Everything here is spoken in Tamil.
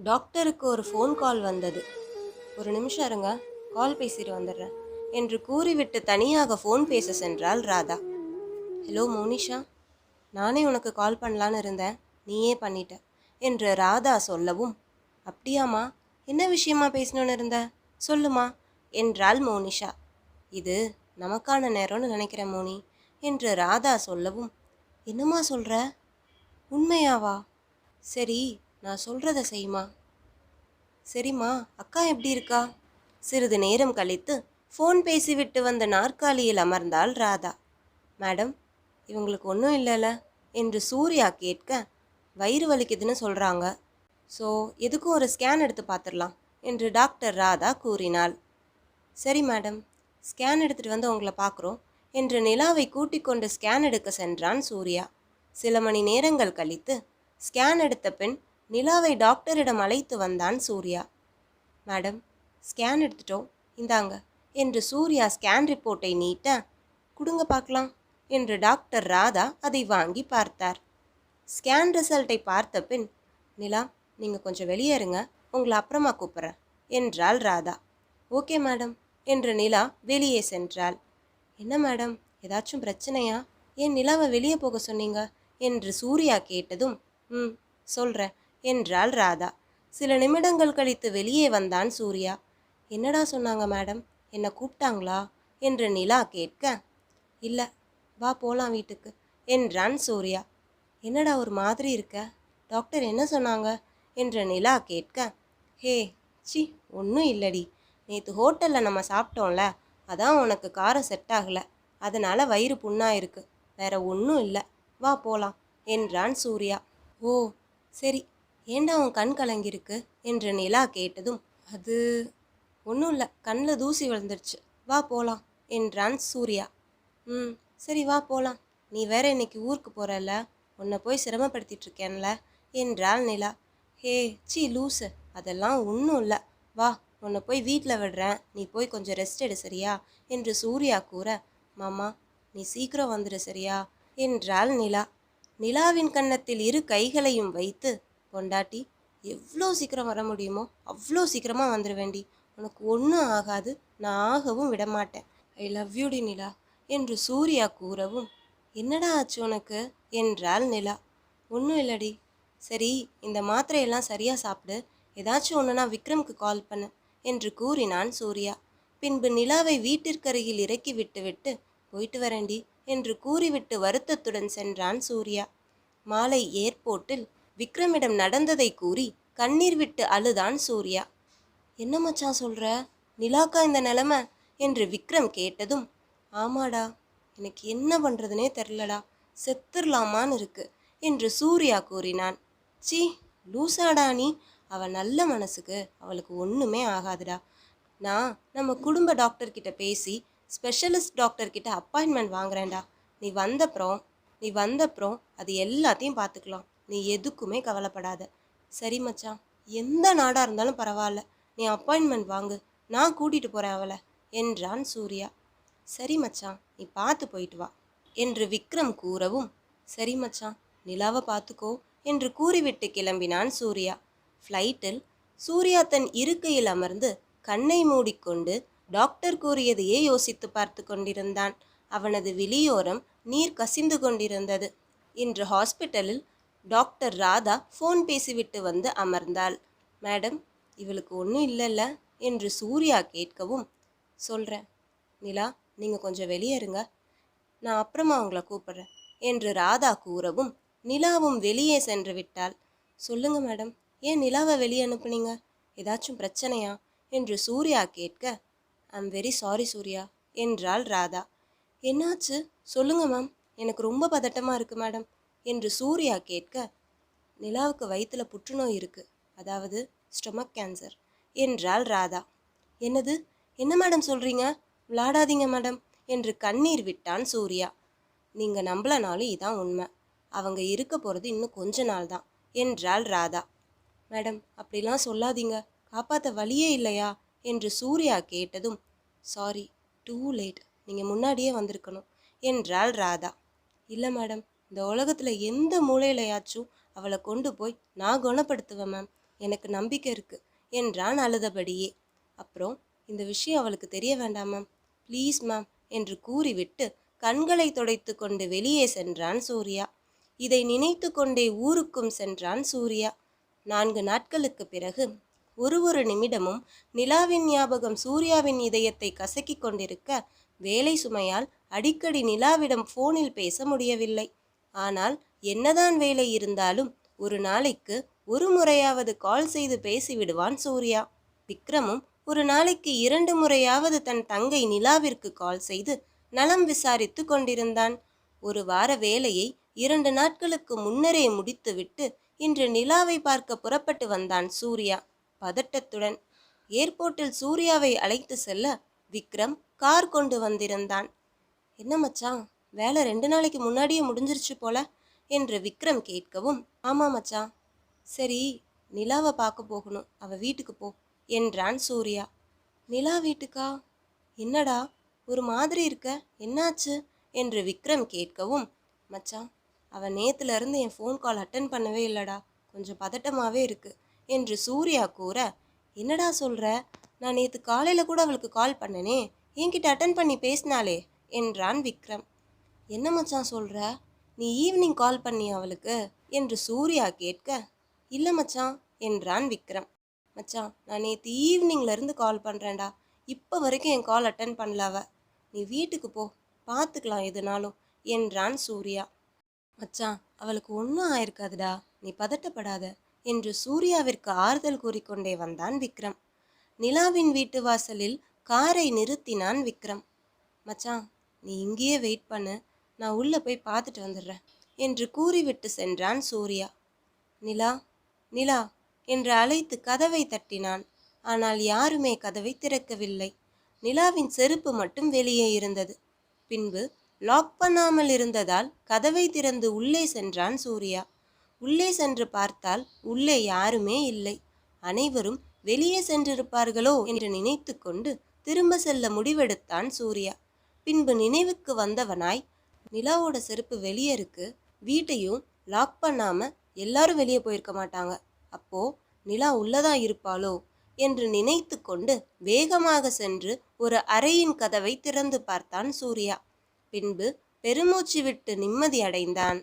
டாக்டருக்கு ஒரு ஃபோன் கால் வந்தது. ஒரு நிமிஷம் இருங்க, கால் பேசிட்டு வந்துடுறேன் என்று கூறிவிட்டு தனியாக ஃபோன் பேச சென்றாள் ராதா. ஹலோ மோனிஷா, நானே உனக்கு கால் பண்ணலான்னு இருந்தேன், நீயே பண்ணிட்ட என்று ராதா சொல்லவும், அப்படியாம்மா, என்ன விஷயமா பேசணும்னு இருந்த, சொல்லுமா என்றாள் மோனிஷா. இது நமக்கான நேரம்னு நினைக்கிறேன் மோனி என்று ராதா சொல்லவும், என்னம்மா சொல்கிற, உண்மையாவா? சரி, நான் சொல்கிறத செய்யுமா. சரிம்மா, அக்கா எப்படி இருக்கா? சிறிது நேரம் கழித்து ஃபோன் பேசிவிட்டு வந்த நாற்காலியில் அமர்ந்தாள் ராதா. மேடம், இவங்களுக்கு ஒன்றும் இல்லைல்ல என்று சூர்யா கேட்க, வயிறு வலிக்குதுன்னு சொல்கிறாங்க, ஸோ எதுக்கும் ஒரு ஸ்கேன் எடுத்து பார்த்துடலாம் என்று டாக்டர் ராதா கூறினாள். சரி மேடம், ஸ்கேன் எடுத்துகிட்டு வந்து உங்களை பார்க்குறோம் என்று நிலாவை கூட்டிக் கொண்டு ஸ்கேன் எடுக்க சென்றான் சூர்யா. சில மணி நேரங்கள் கழித்து ஸ்கேன் எடுத்த பின் நிலாவை டாக்டரிடம் அழைத்து வந்தான் சூர்யா. மேடம், ஸ்கேன் எடுத்துட்டோம், இந்தாங்க என்று சூர்யா ஸ்கேன் ரிப்போர்ட்டை நீட்ட, கொடுங்க பார்க்கலாம் என்று டாக்டர் ராதா அதை வாங்கி பார்த்தார். ஸ்கேன் ரிசல்ட்டை பார்த்த பின், நிலா, நீங்கள் கொஞ்சம் வெளியே இருங்க, உங்களை அப்புறமா கூப்பிட்றேன் என்றாள் ராதா. ஓகே மேடம் என்று நிலா வெளியே சென்றாள். என்ன மேடம், ஏதாச்சும் பிரச்சனையா? ஏன் நிலாவை வெளியே போக சொன்னீங்க என்று சூர்யா கேட்டதும், சொல்கிறேன் என்றாள் ராதா. சில நிமிடங்கள் கழித்து வெளியே வந்தான் சூர்யா. என்னடா சொன்னாங்க மேடம், என்னை கூப்பிட்டாங்களா என்று நிலா கேட்க, இல்லை, வா போகலாம் வீட்டுக்கு என்றான் சூர்யா. என்னடா ஒரு மாதிரி இருக்க, டாக்டர் என்ன சொன்னாங்க என்று நிலா கேட்க, ஹே சி, ஒன்றும் இல்லடி, நேற்று ஹோட்டலில் நம்ம சாப்பிட்டோம்ல, அதான் உனக்கு காரம் செட் ஆகலை, அதனால் வயிறு புண்ணாக இருக்கு, வேற ஒன்றும் இல்லை, வா போகலாம் என்றான் சூர்யா. ஓ சரி, ஏண்டா உன் கண் கலங்கிருக்கு என்று நிலா கேட்டதும், அது ஒன்றும் இல்லை, கண்ணில் தூசி விழுந்துருச்சு, வா போகலாம் என்றான் சூர்யா. சரி வா போகலாம், நீ வேற இன்னைக்கு ஊருக்கு போகிறல்ல, உன்னை போய் சிரமப்படுத்திட்டுருக்கேன்ல என்றாள் நிலா. ஹே சி லூஸு, அதெல்லாம் ஒன்றும் இல்லை, வா உன்னை போய் வீட்டில் விடுறேன், நீ போய் கொஞ்சம் ரெஸ்ட் எடு சரியா என்று சூர்யா கூற, மாமா நீ சீக்கிரம் வந்துடு சரியா என்றாள் நிலா. நிலாவின் கன்னத்தில் இரு கைகளையும் வைத்து, பொண்டாட்டி எவ்வளோ சீக்கிரம் வர முடியுமோ அவ்வளோ சீக்கிரமாக வந்துடுவேண்டி, உனக்கு ஒன்றும் ஆகாது, நான் ஆகவும் விடமாட்டேன், ஐ லவ் யூடி நிலா என்று சூர்யா கூறவும், என்னடா ஆச்சு உனக்கு என்றாள் நிலா. ஒன்றும் இல்லடி, சரி இந்த மாத்திரையெல்லாம் சரியாக சாப்பிடு, ஏதாச்சும் ஒன்றுனா விக்ரம்க்கு கால் பண்ணு என்று கூறினான் சூர்யா. பின்பு நிலாவை வீட்டிற்கருகில் இறக்கி விட்டு போயிட்டு வரேண்டி என்று கூறிவிட்டு வருத்தத்துடன் சென்றான் சூர்யா. மாலை ஏர்போர்ட்டில் விக்ரமிடம் நடந்ததை கூறி கண்ணீர் விட்டு அழுதான் சூர்யா. என்ன மச்சான் சொல்கிற, நிலாக்கா இந்த நிலமை என்று விக்ரம் கேட்டதும், ஆமாடா, எனக்கு என்ன பண்ணுறதுனே தெரிலடா, செத்துடலாமான்னு இருக்கு என்று சூர்யா கூறினான். சி லூசாடா நீ, அவள் நல்ல மனசுக்கு அவளுக்கு ஒன்றுமே ஆகாதுடா, நான் நம்ம குடும்ப டாக்டர்கிட்ட பேசி ஸ்பெஷலிஸ்ட் டாக்டர்கிட்ட அப்பாயின்மெண்ட் வாங்குறேன்டா, நீ வந்தப்புறம் அது எல்லாத்தையும் பார்த்துக்கலாம், நீ எதுக்குமே கவலைப்படாத. சரி மச்சான், எந்த நாடாக இருந்தாலும் பரவாயில்ல, நீ அப்பாயின்மெண்ட் வாங்கு, நான் கூட்டிகிட்டு போகிறேன் அவளை என்றான் சூர்யா. சரி மச்சான், நீ பார்த்து போயிட்டு வா என்று விக்ரம் கூறவும், சரி மச்சான், நிலாவை பார்த்துக்கோ என்று கூறிவிட்டு கிளம்பினான் சூர்யா. ஃப்ளைட்டில் சூர்யா தன் இருக்கையில் அமர்ந்து கண்ணை மூடிக்கொண்டு டாக்டர் கூறியதையே யோசித்து பார்த்து கொண்டிருந்தான். அவனது விழியோரம் நீர் கசிந்து கொண்டிருந்தது. இன்று ஹாஸ்பிட்டலில் டாக்டர் ராதா ஃபோன் பேசிவிட்டு வந்து அமர்ந்தாள். மேடம், இவளுக்கு ஒன்றும் இல்லைல்ல என்று சூர்யா கேட்கவும், சொல்கிறேன் நிலா, நீங்கள் கொஞ்சம் வெளியே இருங்க, நான் அப்புறமா உங்களை கூப்பிட்றேன் என்று ராதா கூறவும் நிலாவும் வெளியே சென்று விட்டாள். சொல்லுங்க மேடம், ஏன் நிலாவை வெளியே அனுப்புனீங்க, ஏதாச்சும் பிரச்சனையா என்று சூர்யா கேட்க, ஐம் வெரி சாரி சூர்யா என்றாள் ராதா. என்னாச்சு சொல்லுங்க மேம், எனக்கு ரொம்ப பதட்டமாக இருக்குது மேடம் என்று சூர்யா கேட்க, நிலாவுக்கு வயிற்றில் புற்றுநோய் இருக்குது, அதாவது ஸ்டொமக் கேன்சர் என்றாள் ராதா. என்னது, என்ன மேடம் சொல்கிறீங்க, விளாடாதீங்க மேடம் என்று கண்ணீர் விட்டான் சூர்யா. நீங்கள் நம்பலனாலும் இதான் உண்மை, அவங்க இருக்க போகிறது இன்னும் கொஞ்ச நாள் தான் என்றாள் ராதா. மேடம் அப்படிலாம் சொல்லாதீங்க, காப்பாற்ற வழியே இல்லையா என்று சூர்யா கேட்டதும், சாரி டூ லேட், நீங்கள் முன்னாடியே வந்திருக்கணும் என்றாள் ராதா. இல்லை மேடம், இந்த உலகத்தில் எந்த மூலையிலையாச்சும் அவளை கொண்டு போய் நான் குணப்படுத்துவேன் மேம் எனக்கு நம்பிக்கை இருக்கு என்றான் அழுதபடியே. அப்புறம் இந்த விஷயம் அவளுக்கு தெரிய வேண்டாம் மேம், ப்ளீஸ் மேம் என்று கூறிவிட்டு கண்களை துடைத்து கொண்டு வெளியே சென்றான் சூர்யா. இதை நினைத்து கொண்டே ஊருக்கும் சென்றான் சூர்யா. 4 நாட்களுக்கு பிறகு ஒரு நிமிடமும் நிலாவின் ஞாபகம் சூர்யாவின் இதயத்தை கசக்கிக் கொண்டிருக்க வேலை சுமையால் அடிக்கடி நிலாவிடம் போனில் பேச முடியவில்லை. ஆனால் என்னதான் வேலை இருந்தாலும் ஒரு நாளைக்கு ஒரு முறையாவது கால் செய்து பேசிவிடுவான் சூர்யா. விக்ரமும் ஒரு நாளைக்கு 2 முறையாவது தன் தங்கை நிலாவிற்கு கால் செய்து நலம் விசாரித்து கொண்டிருந்தான். ஒரு வார வேலையை 2 நாட்களுக்கு முன்னரே முடித்துவிட்டு இன்று நிலாவை பார்க்க புறப்பட்டு வந்தான் சூர்யா பதட்டத்துடன். ஏர்போர்ட்டில் சூர்யாவை அழைத்து செல்ல விக்ரம் கார் கொண்டு வந்திருந்தான். என்ன மச்சான், வேலை 2 நாளைக்கு முன்னாடியே முடிஞ்சிருச்சு போல என்று விக்ரம் கேட்கவும், ஆமா மச்சான். சரி, நிலாவை பார்க்க போகணும், அவ வீட்டுக்கு போ என்றான் சூர்யா. நிலா வீட்டுக்கா? என்னடா ஒரு மாதிரி இருக்க, என்னாச்சு என்று விக்ரம் கேட்கவும், மச்சான் அவன் நேத்துல இருந்து என் ஃபோன் கால் அட்டன் பண்ணவே இல்லடா, கொஞ்சம் பதட்டமாவே இருக்கு என்று சூர்யா கூற, என்னடா சொல்ற, நான் நேற்று காலையில் கூட அவளுக்கு கால் பண்ணனே, என்கிட்ட அட்டன் பண்ணி பேசினாலே என்றான் விக்ரம். என்ன மச்சான் சொல்ற, நீ ஈவினிங் கால் பண்ணி அவளுக்கு என்று சூர்யா கேட்க, இல்லை மச்சான் என்றான் விக்ரம். மச்சான் நான் நேற்று ஈவினிங்லேருந்து கால் பண்ணுறேன்டா, இப்போ வரைக்கும் என் கால் அட்டன் பண்ணலாவ, நீ வீட்டுக்கு போ, பார்த்துக்கலாம் எதுனாலும் என்றான் சூர்யா. மச்சான் அவளுக்கு ஒன்றும் ஆயிருக்காதுடா, நீ பதட்டப்படாத என்று சூர்யாவிற்கு ஆறுதல் கூறிக்கொண்டே வந்தான் விக்ரம். நிலாவின் வீட்டு வாசலில் காரை நிறுத்தினான் விக்ரம். மச்சான் நீ இங்கேயே வெயிட் பண்ணு, நான் உள்ளே போய் பார்த்துட்டு வந்துடுறேன் என்று கூறிவிட்டு சென்றான் சூர்யா. நிலா நிலா என்று அழைத்து கதவை தட்டினான். ஆனால் யாருமே கதவை திறக்கவில்லை. நிலாவின் செருப்பு மட்டும் வெளியே இருந்தது. பின்பு லாக் பண்ணாமல் இருந்ததால் கதவை திறந்து உள்ளே சென்றான் சூர்யா. உள்ளே சென்று பார்த்தால் உள்ளே யாருமே இல்லை. அனைவரும் வெளியே சென்றிருப்பார்களோ என்று நினைத்து கொண்டு திரும்ப செல்ல முடிவெடுத்தான் சூர்யா. பின்பு நினைவுக்கு வந்தவனாய், நிலாவோட செருப்பு வெளியே இருக்கு, வீட்டையும் லாக் பண்ணாம எல்லாரும் வெளியே போயிருக்க மாட்டாங்க, அப்போ நிலா உள்ளதான் இருப்பாளோ என்று நினைத்து கொண்டு வேகமாக சென்று ஒரு அறையின் கதவை திறந்து பார்த்தான் சூர்யா. பின்பு பெருமூச்சு விட்டு நிம்மதி அடைந்தான்.